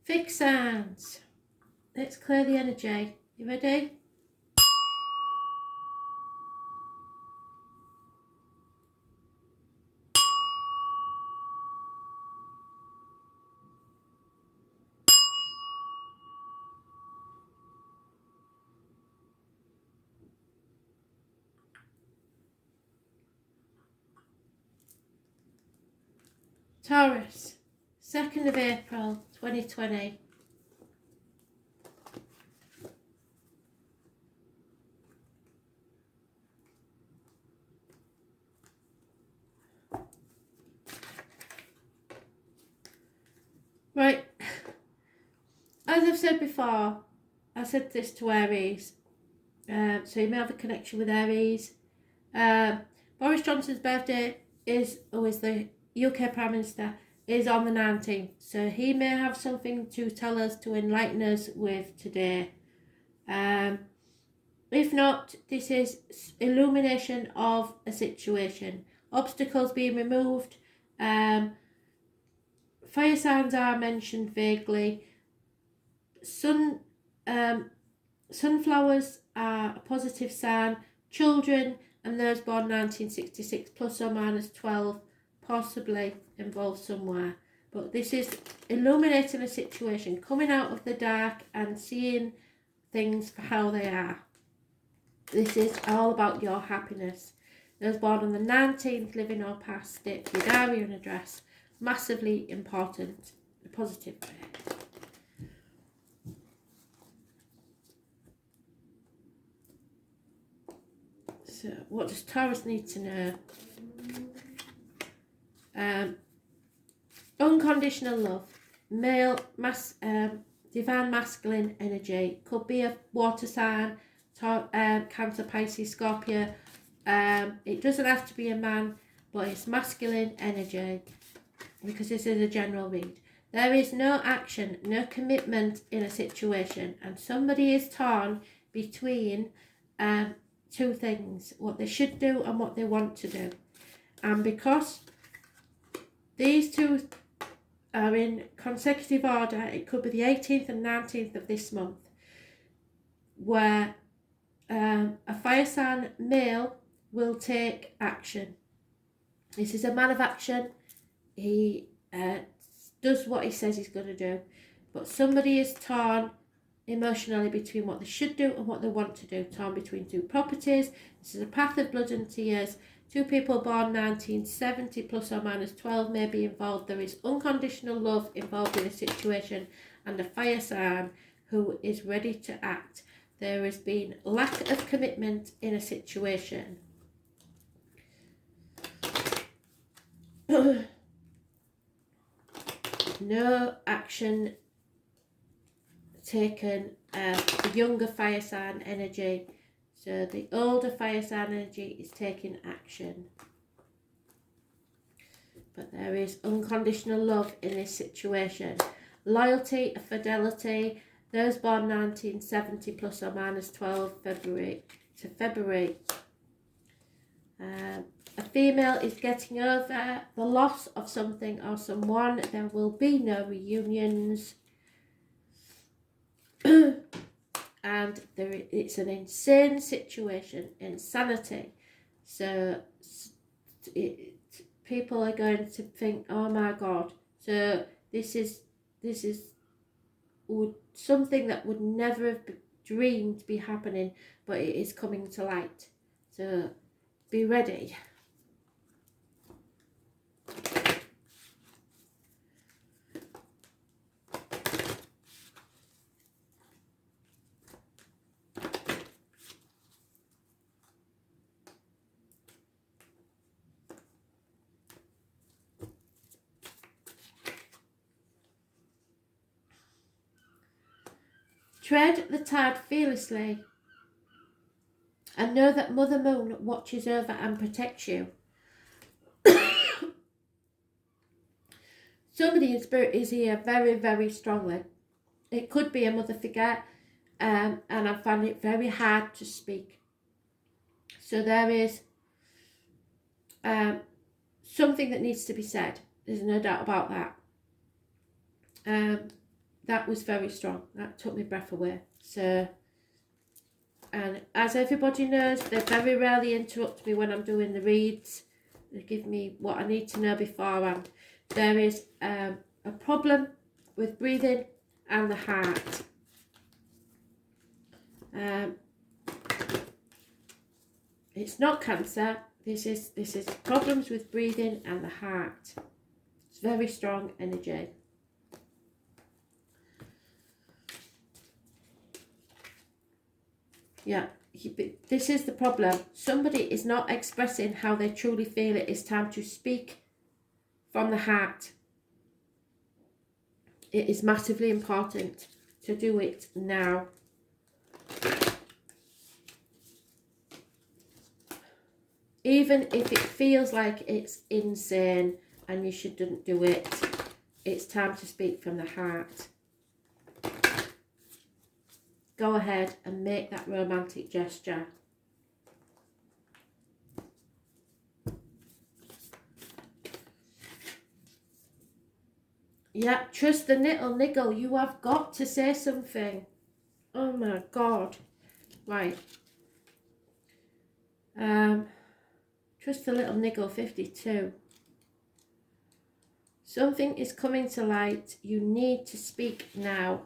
Fixed signs. Let's clear the energy. You ready? Taurus, 2nd of April 2020. Right, as I've said before, I said this to Aries, so you may have a connection with Aries. Boris Johnson's birthday is the UK Prime Minister, is on the 19th, so he may have something to tell us, to enlighten us with today. If not, this is illumination of a situation, obstacles being removed. Fire signs are mentioned vaguely. Sunflowers are a positive sign. Children and those born 1966 plus or minus 12 possibly involved somewhere. But this is illuminating a situation, coming out of the dark and seeing things for how they are. This is all about your happiness. Those born on the 19th, living or past, state your diary and address. Massively important, a positive way. So, what does Taurus need to know? Unconditional love, male, divine masculine energy. Could be a water sign, Cancer, Pisces, Scorpio. It doesn't have to be a man, but it's masculine energy, because this is a general read. There is no action, no commitment in a situation, and somebody is torn between two things, what they should do and what they want to do. And because these two are in consecutive order, it could be the 18th and 19th of this month, where a fire sign male will take action. This is a man of action. He does what he says he's going to do. But somebody is torn emotionally between what they should do and what they want to do. Torn between two properties. This is a path of blood and tears. Two people born 1970 plus or minus 12 may be involved. There is unconditional love involved in a situation, and a fire sign who is ready to act. There has been lack of commitment in a situation. No action taken. The younger fire sign energy. So the older fire sign energy is taking action. But there is unconditional love in this situation. Loyalty, fidelity. Those born 1970 plus or minus 12 February to February. A female is getting over the loss of something or someone. There will be no reunions. And it's an insane situation, insanity. So people are going to think, oh my God. So this is something that would never have dreamed to be happening, but it is coming to light. So be ready. Tread the tide fearlessly and know that Mother Moon watches over and protects you. Somebody in spirit is here very, very strongly. It could be a mother figure, and I find it very hard to speak. So there is something that needs to be said. There's no doubt about that. That was very strong. That took my breath away. So, and as everybody knows, they very rarely interrupt me when I'm doing the reads. They give me what I need to know beforehand. There is a problem with breathing and the heart. It's not cancer. This is problems with breathing and the heart. It's very strong energy. Yeah, this is the problem. Somebody is not expressing how they truly feel. It is time to speak from the heart. It is massively important to do it now. Even if it feels like it's insane and you shouldn't do it, it's time to speak from the heart. Go ahead and make that romantic gesture. Yeah, trust the little niggle. You have got to say something. Oh my God. Right. Trust the little niggle, 52. Something is coming to light. You need to speak now.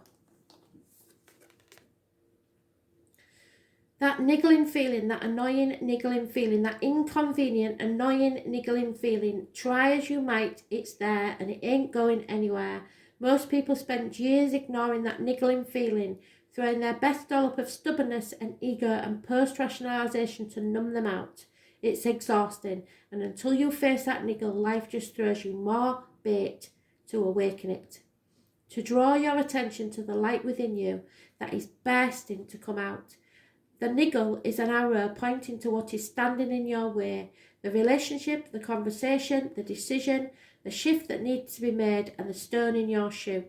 That niggling feeling, that annoying niggling feeling, that inconvenient, annoying niggling feeling, try as you might, it's there and it ain't going anywhere. Most people spend years ignoring that niggling feeling, throwing their best dollop of stubbornness and ego and post-rationalisation to numb them out. It's exhausting, and until you face that niggle, life just throws you more bait to awaken it. To draw your attention to the light within you that is bursting to come out. The niggle is an arrow pointing to what is standing in your way. The relationship, the conversation, the decision, the shift that needs to be made, and the stone in your shoe.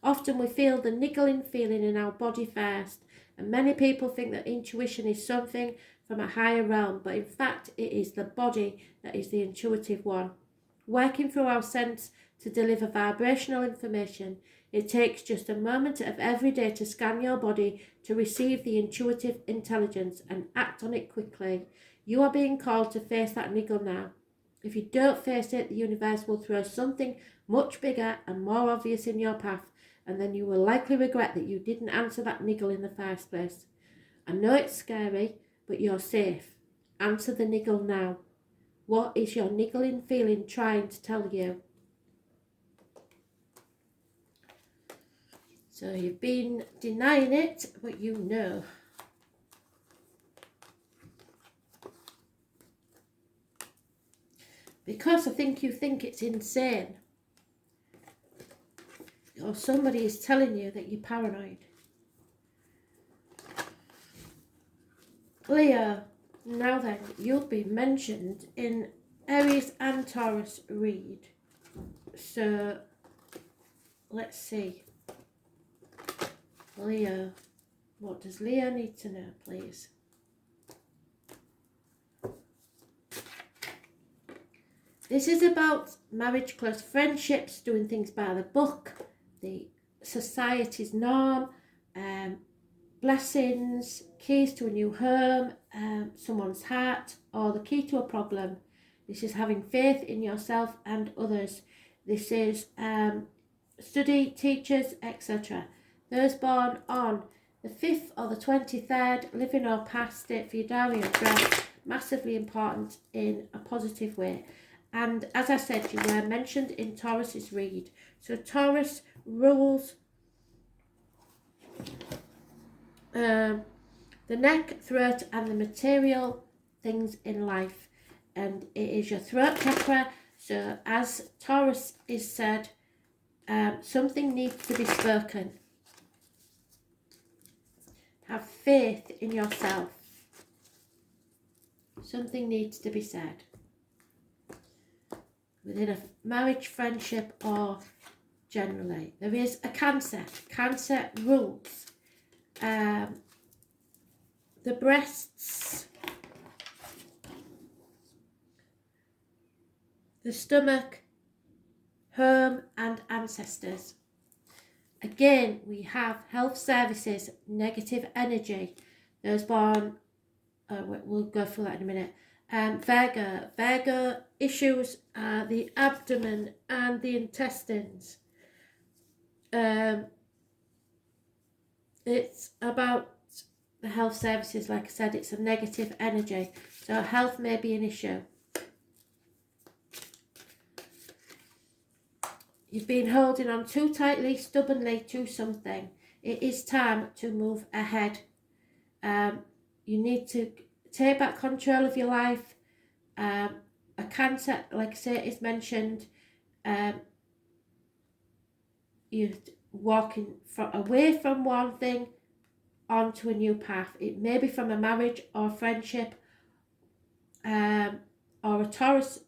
Often we feel the niggling feeling in our body first, and many people think that intuition is something from a higher realm, but in fact it is the body that is the intuitive one. Working through our sense to deliver vibrational information, it takes just a moment of every day to scan your body to receive the intuitive intelligence and act on it quickly. You are being called to face that niggle now. If you don't face it, the universe will throw something much bigger and more obvious in your path, and then you will likely regret that you didn't answer that niggle in the first place. I know it's scary, but you're safe. Answer the niggle now. What is your niggling feeling trying to tell you? So you've been denying it, but you know. Because I think you think it's insane. Or somebody is telling you that you're paranoid. Leo, now then, you'll be mentioned in Aries and Taurus read. So, let's see. Leo, what does Leo need to know, please? This is about marriage, close friendships, doing things by the book, the society's norm, blessings, keys to a new home, someone's heart, or the key to a problem. This is having faith in yourself and others. This is study, teachers, etc. Those born on the 5th or the 23rd, living or past it for your diary and dress, massively important in a positive way. And as I said, you were mentioned in Taurus's read. So Taurus rules the neck, throat, and the material things in life. And it is your throat chakra. So as Taurus is said, something needs to be spoken. Have faith in yourself. Something needs to be said. Within a marriage, friendship, or generally. There is a Cancer. Cancer rules the breasts, the stomach, home, and ancestors. Again, we have health services, negative energy. Those born, we'll go through that in a minute. Virgo issues are the abdomen and the intestines. It's about the health services. Like I said, it's a negative energy, so health may be an issue. You've been holding on too tightly, stubbornly to something. It is time to move ahead. You need to take back control of your life. A Cancer, like I say, is mentioned. You're walking away from one thing onto a new path. It may be from a marriage or friendship, or a Taurus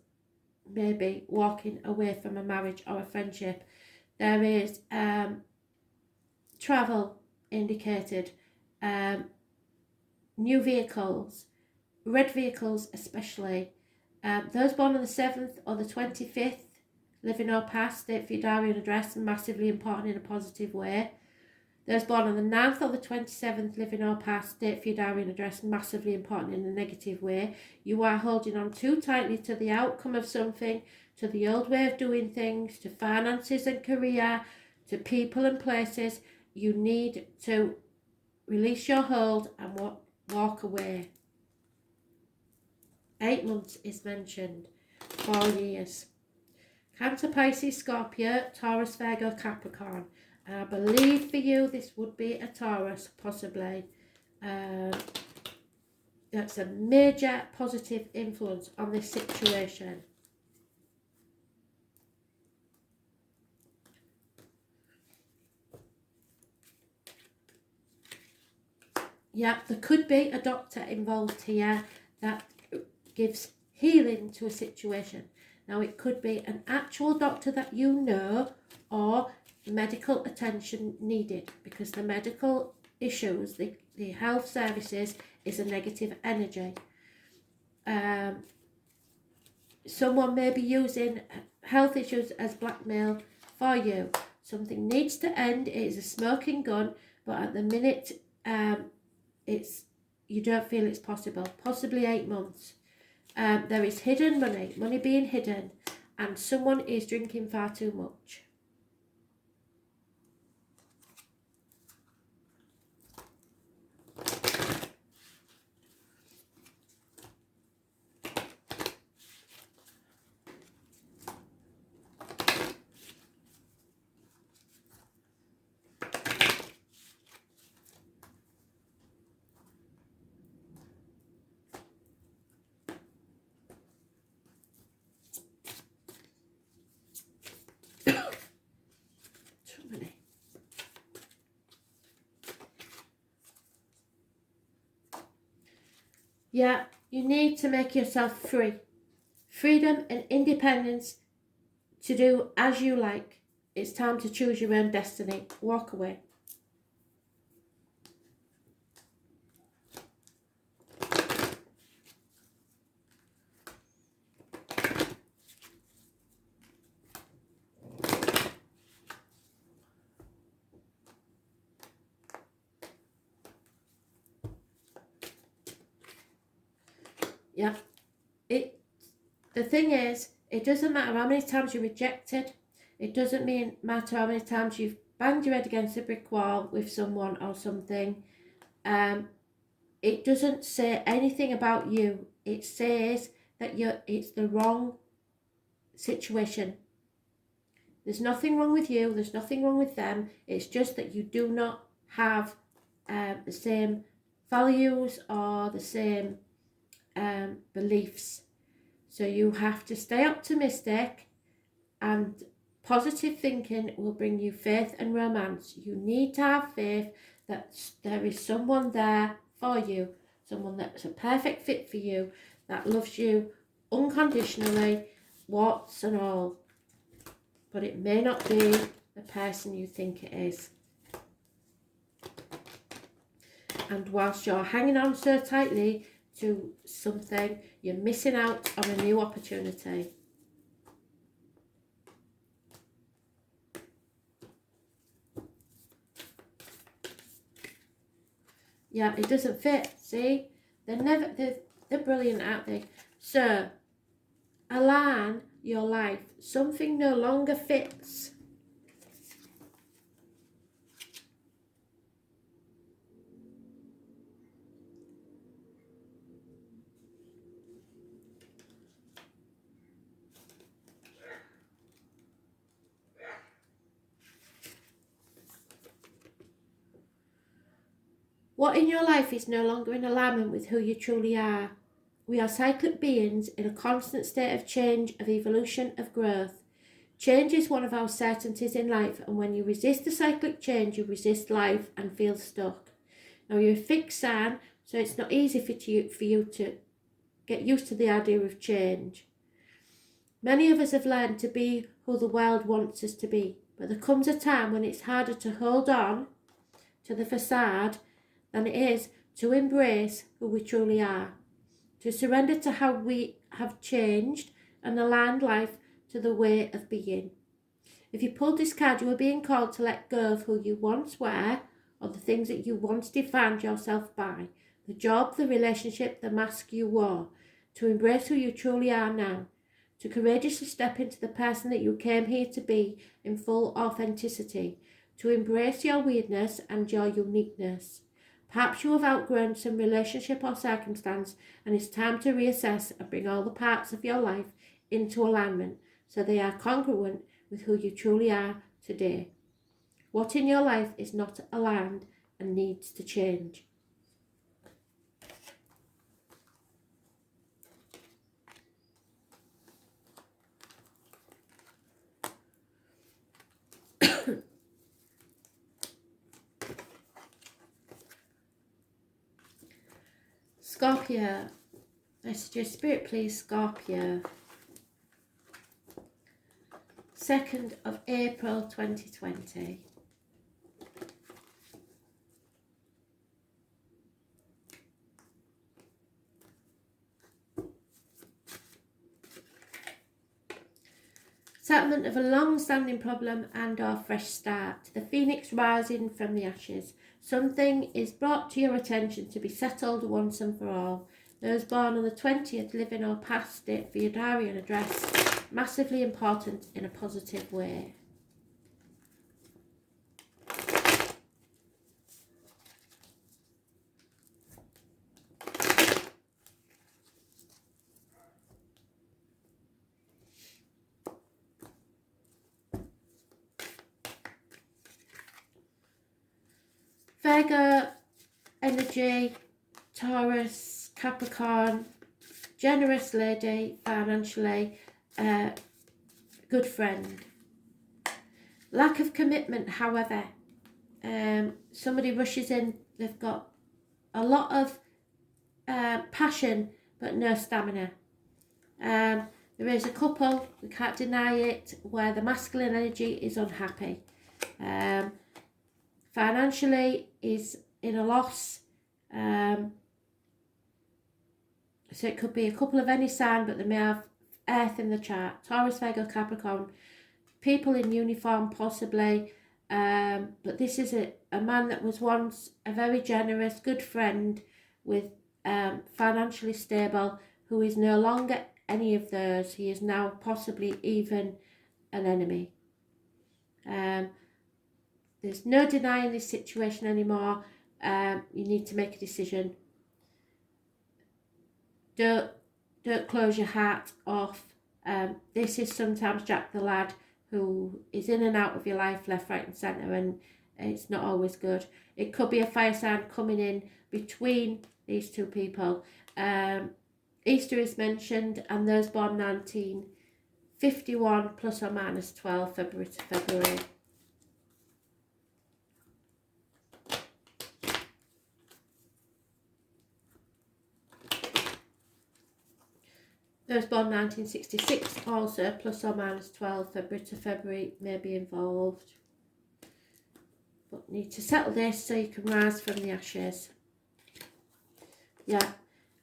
may be walking away from a marriage or a friendship. There is travel indicated, new vehicles, red vehicles especially. Those born on the 7th or the 25th, living or past, state for your diary and address, massively important in a positive way. Those born on the 9th or the 27th, living or past, state for your diary and address, massively important in a negative way. You are holding on too tightly to the outcome of something, to the old way of doing things, to finances and career, to people and places. You need to release your hold and walk away. 8 months is mentioned. 4 years. Cancer, Pisces, Scorpio, Taurus, Virgo, Capricorn. And I believe for you this would be a Taurus, possibly. That's a major positive influence on this situation. Yeah, there could be a doctor involved here that gives healing to a situation. Now, it could be an actual doctor that you know, or medical attention needed, because the medical issues, the health services, is a negative energy. Someone may be using health issues as blackmail for you. Something needs to end. It is a smoking gun, but at the minute, you don't feel it's possible. Possibly 8 months. There is hidden money being hidden, and someone is drinking far too much. Yeah, you need to make yourself free. Freedom and independence to do as you like. It's time to choose your own destiny. Walk away. Yeah. The thing is, it doesn't matter how many times you're rejected. It doesn't matter how many times you've banged your head against a brick wall with someone or something. It doesn't say anything about you. It says that it's the wrong situation. There's nothing wrong with you. There's nothing wrong with them. It's just that you do not have the same values or the same beliefs. So you have to stay optimistic, and positive thinking will bring you faith and romance. You need to have faith that there is someone there for you, someone that's a perfect fit for you, that loves you unconditionally, warts and all. But it may not be the person you think it is. And whilst you're hanging on so tightly to something, you're missing out on a new opportunity. Yeah, it doesn't fit. See, they're brilliant, aren't they? So align your life. Something no longer fits. What in your life is no longer in alignment with who you truly are? We are cyclic beings in a constant state of change, of evolution, of growth. Change is one of our certainties in life, and when you resist the cyclic change, you resist life and feel stuck. Now, you're a fixed sign, so it's not easy for you to get used to the idea of change. Many of us have learned to be who the world wants us to be, but there comes a time when it's harder to hold on to the facade than it is to embrace who we truly are, to surrender to how we have changed and align life to the way of being. If you pulled this card, you are being called to let go of who you once were, or the things that you once defined yourself by, the job, the relationship, the mask you wore, to embrace who you truly are now, to courageously step into the person that you came here to be in full authenticity, to embrace your weirdness and your uniqueness. Perhaps you have outgrown some relationship or circumstance, and it's time to reassess and bring all the parts of your life into alignment so they are congruent with who you truly are today. What in your life is not aligned and needs to change? Scorpio. Messages, Spirit, please, Scorpio. 2nd of April 2020. Settlement of a long-standing problem and or fresh start. The phoenix rising from the ashes. Something is brought to your attention to be settled once and for all. Those born on the 20th, living or past it for your diary and address. Massively important in a positive way. Virgo energy, Taurus, Capricorn, generous lady, financially, good friend. Lack of commitment, however. Somebody rushes in, they've got a lot of passion but no stamina. There is a couple, we can't deny it, where the masculine energy is unhappy. Financially is in a loss. So it could be a couple of any sign, but they may have earth in the chart. Taurus, Virgo, Capricorn. People in uniform possibly. But this is a man that was once a very generous, good friend with financially stable, who is no longer any of those. He is now possibly even an enemy. There's no denying this situation anymore. You need to make a decision. Don't close your heart off. This is sometimes Jack the Lad, who is in and out of your life, left, right and centre, and it's not always good. It could be a fire sign coming in between these two people. Easter is mentioned, and those born 1951 plus or minus 12, February to February. Those born 1966 also, plus or minus 12, February to February, may be involved. But need to settle this so you can rise from the ashes. Yeah,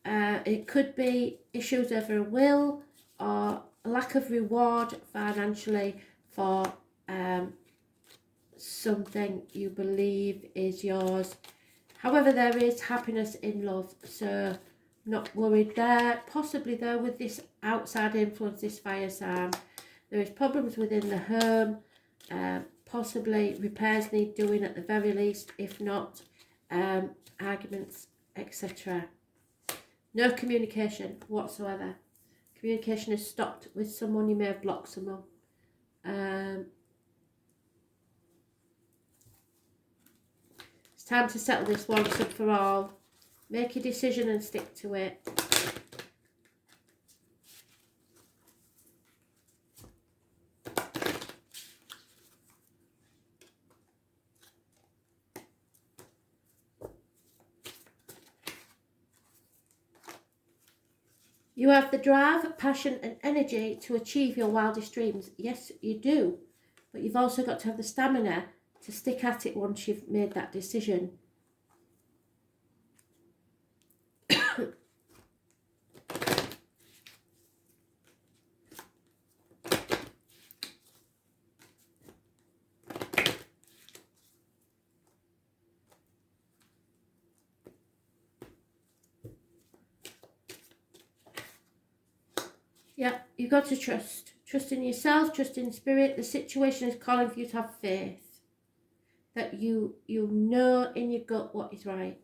it could be issues over a will or a lack of reward financially for something you believe is yours. However, there is happiness in love, so not worried there. Possibly though, with this outside influence, this fire sign, there is problems within the home. Possibly repairs need doing at the very least, if not arguments, etc. No communication whatsoever. Communication is stopped with someone. You may have blocked someone. It's time to settle this once and for all. Make a decision and stick to it. You have the drive, passion and energy to achieve your wildest dreams. Yes, you do. But you've also got to have the stamina to stick at it once you've made that decision. Yeah, you've got to trust. Trust in yourself, trust in spirit. The situation is calling for you to have faith. That you know in your gut what is right.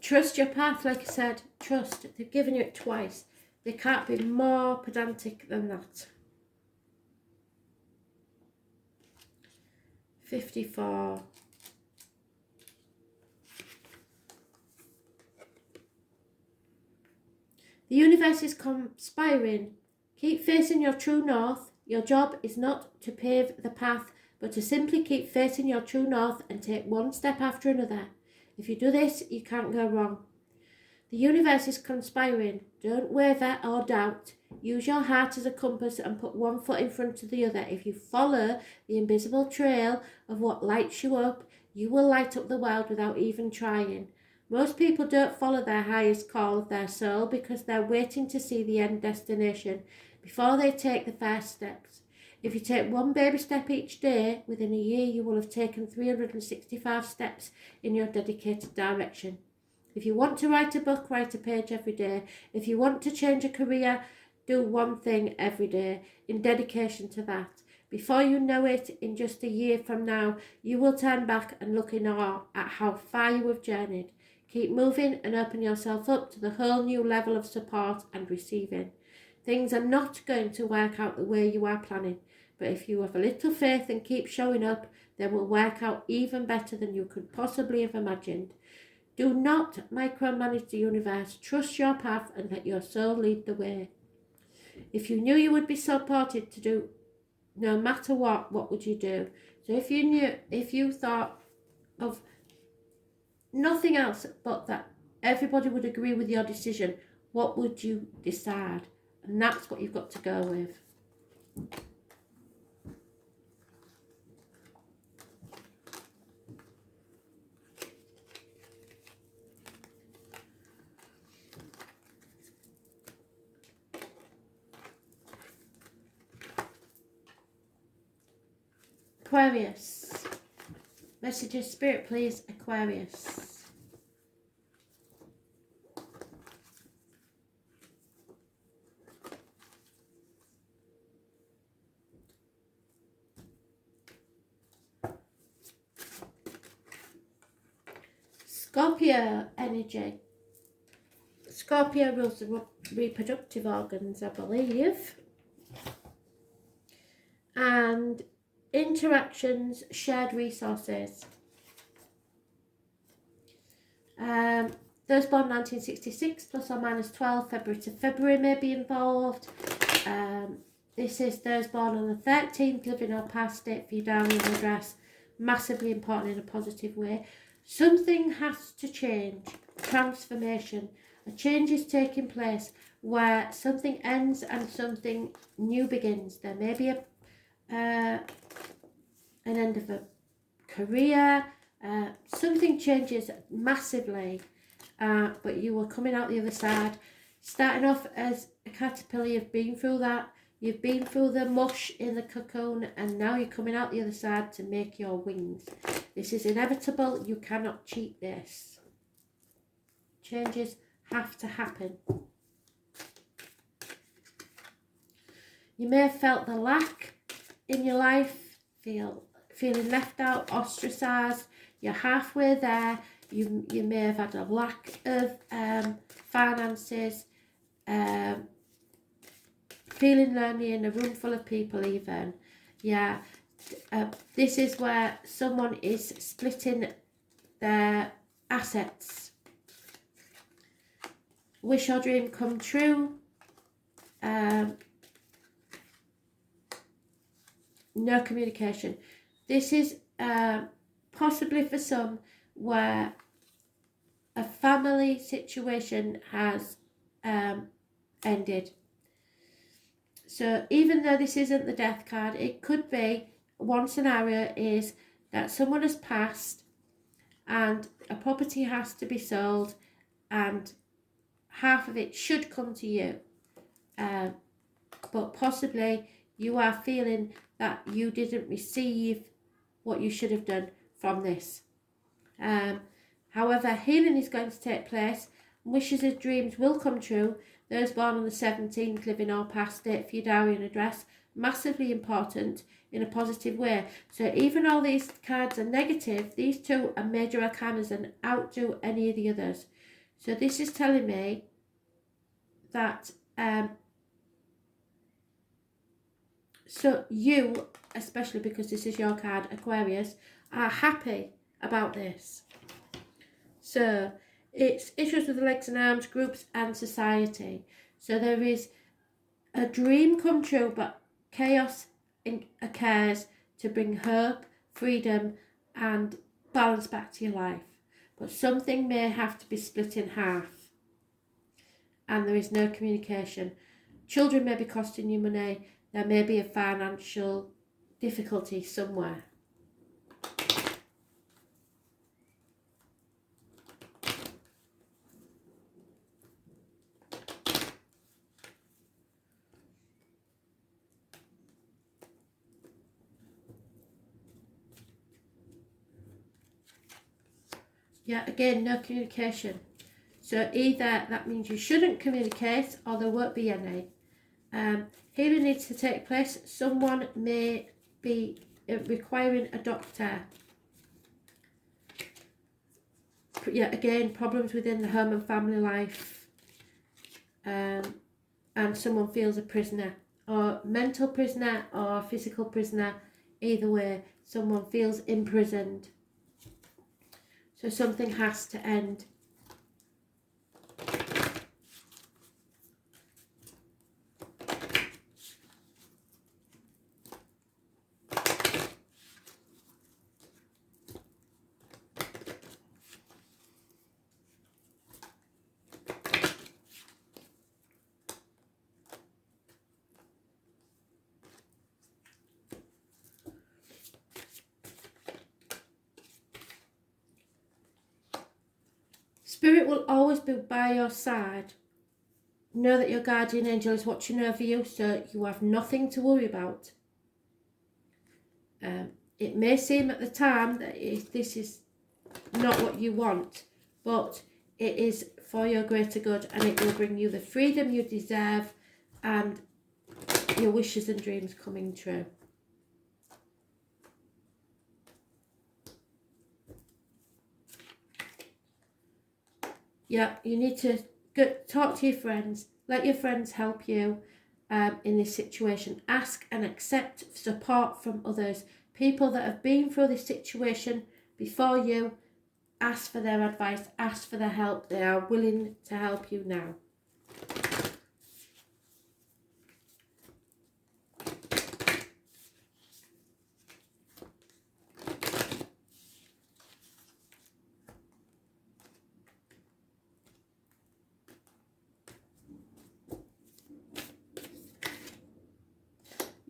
Trust your path, like I said, trust. They've given you it twice. They can't be more pedantic than that. 54. The universe is conspiring. Keep facing your true north. Your job is not to pave the path, but to simply keep facing your true north and take one step after another. If you do this, you can't go wrong. The universe is conspiring. Don't waver or doubt. Use your heart as a compass and put one foot in front of the other. If you follow the invisible trail of what lights you up, you will light up the world without even trying. Most people don't follow their highest call of their soul because they're waiting to see the end destination before they take the first steps. If you take one baby step each day, within a year you will have taken 365 steps in your dedicated direction. If you want to write a book, write a page every day. If you want to change a career, do one thing every day in dedication to that. Before you know it, in just a year from now, you will turn back and look in awe at how far you have journeyed. Keep moving and open yourself up to the whole new level of support and receiving. Things are not going to work out the way you are planning, but if you have a little faith and keep showing up, they will work out even better than you could possibly have imagined. Do not micromanage the universe. Trust your path and let your soul lead the way. If you knew you would be supported to do no matter what would you do? So if you thought of nothing else but that everybody would agree with your decision, what would you decide? And that's what you've got to go with. Aquarius. Messages, Spirit, please, Aquarius. Scorpio energy. Scorpio rules the reproductive organs, I believe. And interactions, shared resources. Those born 1966 plus or minus 12 February to February may be involved. This is those born on the 13th, living or past it for your down your address. Massively important in a positive way. Something has to change. transformation. A change is taking place where something ends and something new begins. There may be an end of a career, something changes massively, but you are coming out the other side. Starting off as a caterpillar, you've been through that. You've been through the mush in the cocoon, and now you're coming out the other side to make your wings. This is inevitable. You cannot cheat this. Changes have to happen. You may have felt the lack in your life, feeling left out, ostracised. You're halfway there. You may have had a lack of finances, feeling lonely in a room full of people even. Yeah, this is where someone is splitting their assets. Wish or dream come true. No communication. This is possibly for some where a family situation has ended. So even though this isn't the death card, it could be, one scenario is that someone has passed and a property has to be sold and half of it should come to you. But possibly you are feeling that you didn't receive what you should have done from this. However, healing is going to take place. Wishes and dreams will come true. Those born on the 17th, living or past date for your diary and address, massively important in a positive way. So even though these cards are negative, these two are major arcanas and outdo any of the others. So this is telling me that so you, especially because this is your card, Aquarius, are happy about this. So it's issues with the legs and arms, groups and society. So there is a dream come true, but chaos occurs to bring hope, freedom and balance back to your life. But something may have to be split in half and there is no communication. Children may be costing you money. There may be a financial difficulty somewhere. Yeah, again, no communication. So either that means you shouldn't communicate or there won't be any. Healing needs to take place. Someone may be requiring a doctor. Yeah, again, problems within the home and family life. And someone feels a prisoner, or mental prisoner or physical prisoner. Either way, someone feels imprisoned. So something has to end. Spirit will always be by your side. Know that your guardian angel is watching over you, so you have nothing to worry about. It may seem at the time that this is not what you want, but it is for your greater good and it will bring you the freedom you deserve and your wishes and dreams coming true. Yeah, you need to talk to your friends. Let your friends help you in this situation. Ask and accept support from others. People that have been through this situation before you, ask for their advice, ask for their help. They are willing to help you now.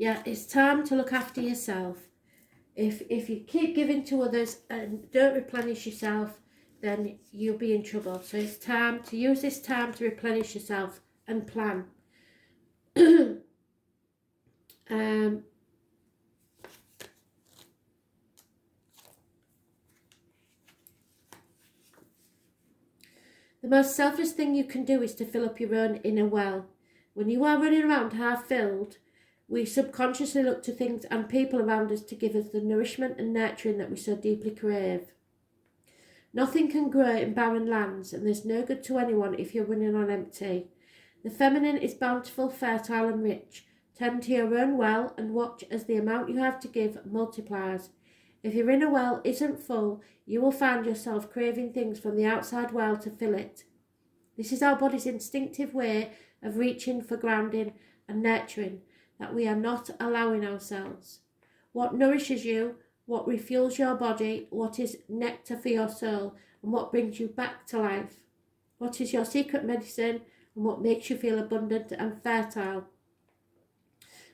Yeah, it's time to look after yourself. If you keep giving to others and don't replenish yourself, then you'll be in trouble. So it's time to use this time to replenish yourself and plan. The most selfish thing you can do is to fill up your own inner well. When you are running around half filled, we subconsciously look to things and people around us to give us the nourishment and nurturing that we so deeply crave. Nothing can grow in barren lands, and there's no good to anyone if you're running on empty. The feminine is bountiful, fertile and rich. Tend to your own well and watch as the amount you have to give multiplies. If your inner well isn't full, you will find yourself craving things from the outside well to fill it. This is our body's instinctive way of reaching for grounding and nurturing that we are not allowing ourselves. What nourishes you, what refuels your body, what is nectar for your soul, and what brings you back to life. What is your secret medicine, and what makes you feel abundant and fertile.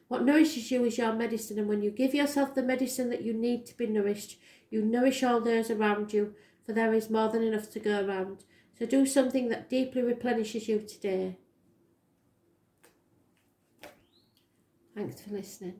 What nourishes you is your medicine, and when you give yourself the medicine that you need to be nourished, you nourish all those around you, for there is more than enough to go around. So do something that deeply replenishes you today. Thanks for listening.